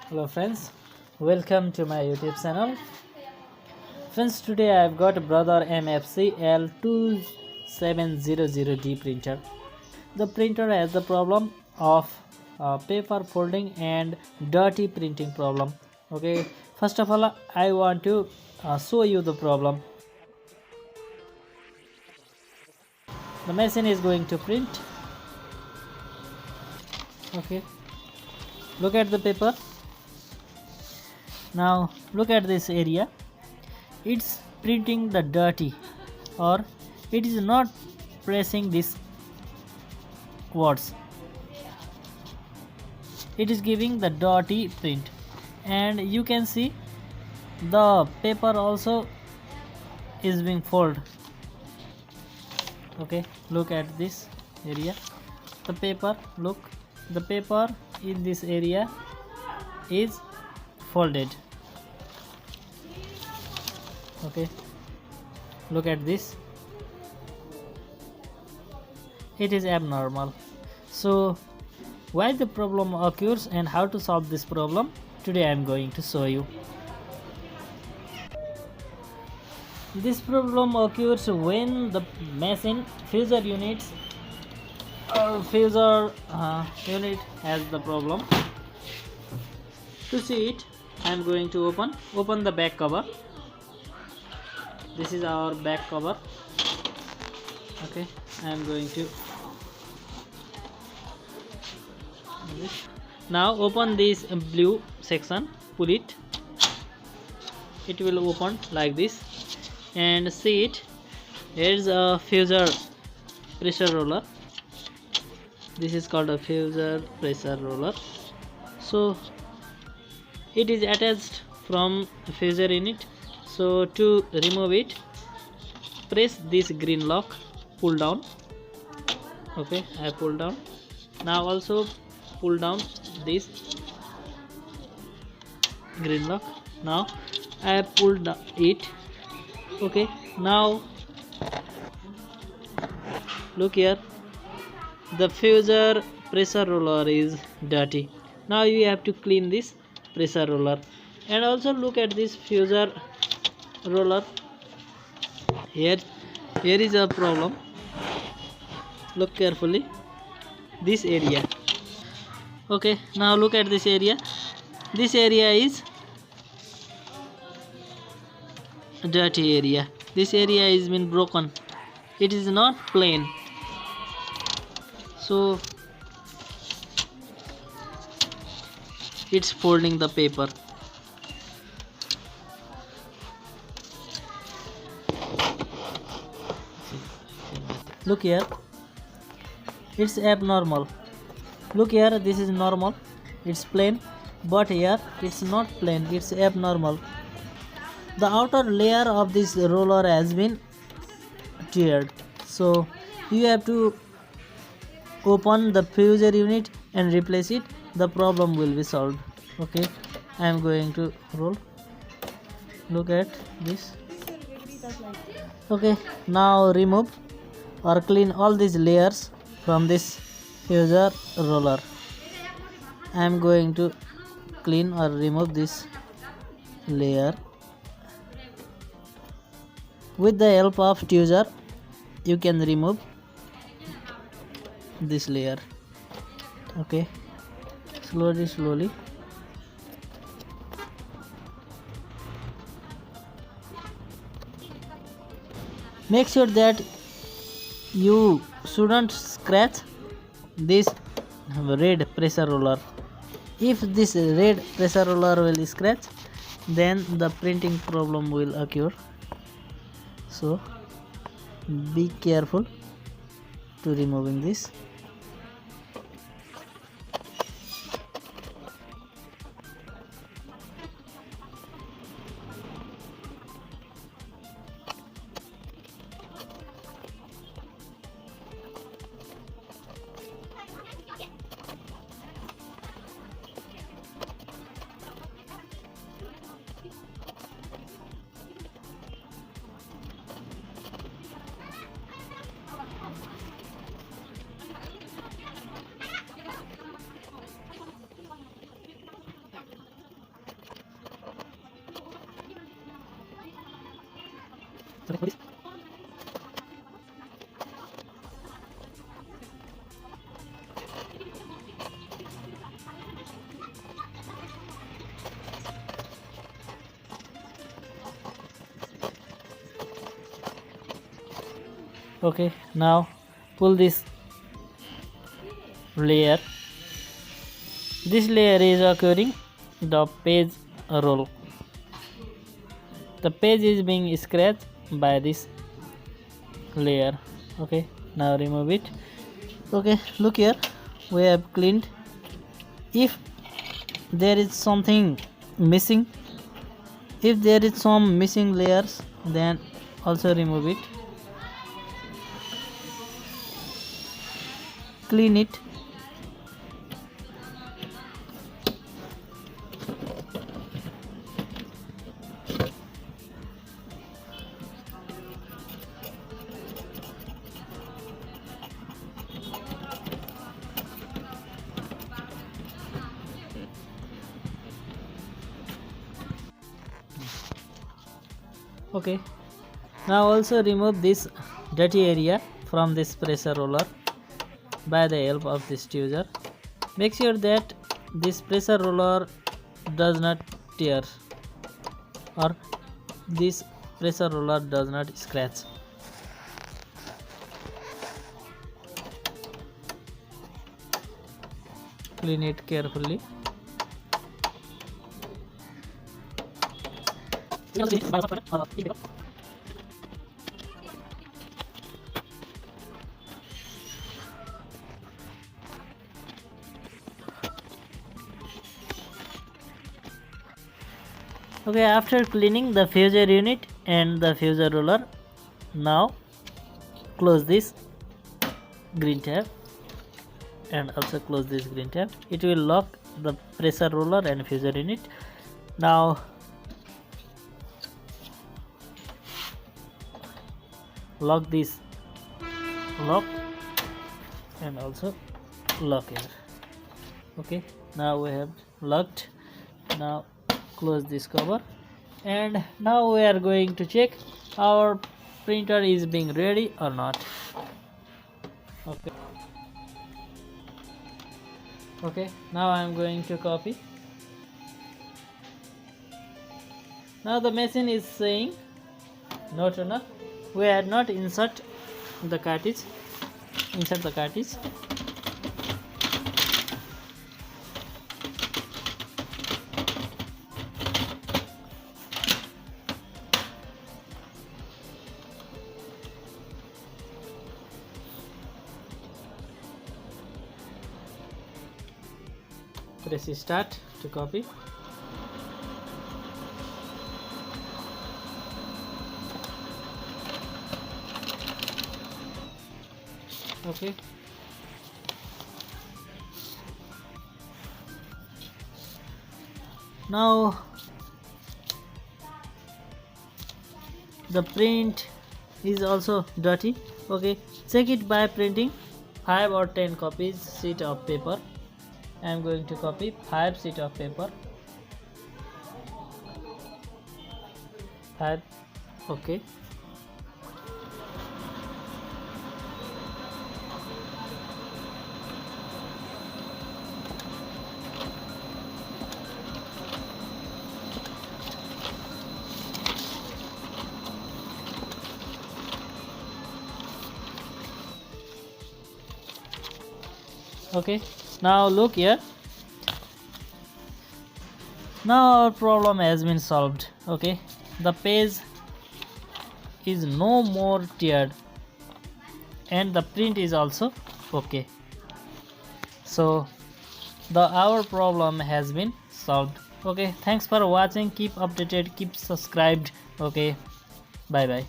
Hello friends, welcome to my YouTube channel. Friends, today I've got a brother MFC-L2700D printer. The printer has the problem of paper folding and dirty printing problem. Okay, first of all I want to show you the problem. The machine is going to print. Okay, look at the paper. Now look at this area. It's printing the dirty, or it is not pressing this words. It is giving the dirty print, and you can see the paper also is being folded. Okay, look at this area. The paper, look, the paper in this area is folded. Okay, look at this, it is abnormal. So why the problem occurs and how to solve this problem, today I am going to show you. This problem occurs when the machine fuser units or fuser unit has the problem. To see it, I am going to open the back cover. This is our back cover. Okay, I am going to now open this blue section, pull it, it will open like this, and see it, here is a fuser pressure roller. This is called a fuser pressure roller. So it is attached from fuser unit. So to remove it, press this green lock, pull down. Okay, I pull down. Now also pull down this green lock. Now I pulled it. Okay, now look here, the fuser pressure roller is dirty. Now you have to clean this pressure roller, and also look at this fuser roller. Here is a problem. Look carefully, this area. Okay, now look at this area. This area is dirty area. This area is been broken, it is not plain. So it's folding the paper. Look here, it's abnormal. Look here, this is normal, it's plain, but here it's not plain, it's abnormal. The outer layer of this roller has been teared, so you have to open the fuser unit and replace it. The problem will be solved. Okay, I am going to roll. Look at this. Okay, now remove or clean all these layers from this fuser roller. I am going to clean or remove this layer with the help of tweezer. You can remove this layer. Okay, slowly. Make sure that you shouldn't scratch this red pressure roller. If this red pressure roller will scratch, then the printing problem will occur. So be careful to removing this. Okay, now pull this layer. This layer is occurring the page roll. The page is being scratched by this layer. Okay, now remove it. Okay, look here, we have cleaned. If there is something missing, if there is some missing layers, then also remove it. Clean it. Okay, now also remove this dirty area from this pressure roller by the help of this tweezer. Make sure that this pressure roller does not tear or this pressure roller does not scratch. Clean it carefully. Okay, after cleaning the fuser unit and the fuser roller, now close this green tab and also close this green tab. It will lock the pressure roller and fuser unit. Now lock this lock and also lock here. Okay, now we have locked. Now close this cover, and now we are going to check our printer is being ready or not. Okay, now I am going to copy. Now the machine is saying not enough. We had not insert the cartridge. Insert the cartridge. Press start to copy. Okay, now the print is also dirty. Okay, check it by printing 5 or 10 copies sheet of paper. I am going to copy 5 sheet of paper. 5. Okay, okay, now look here. Now our problem has been solved. Okay, the page is no more teared and the print is also okay. So our problem has been solved. Okay, thanks for watching. Keep updated, keep subscribed. Okay, bye bye.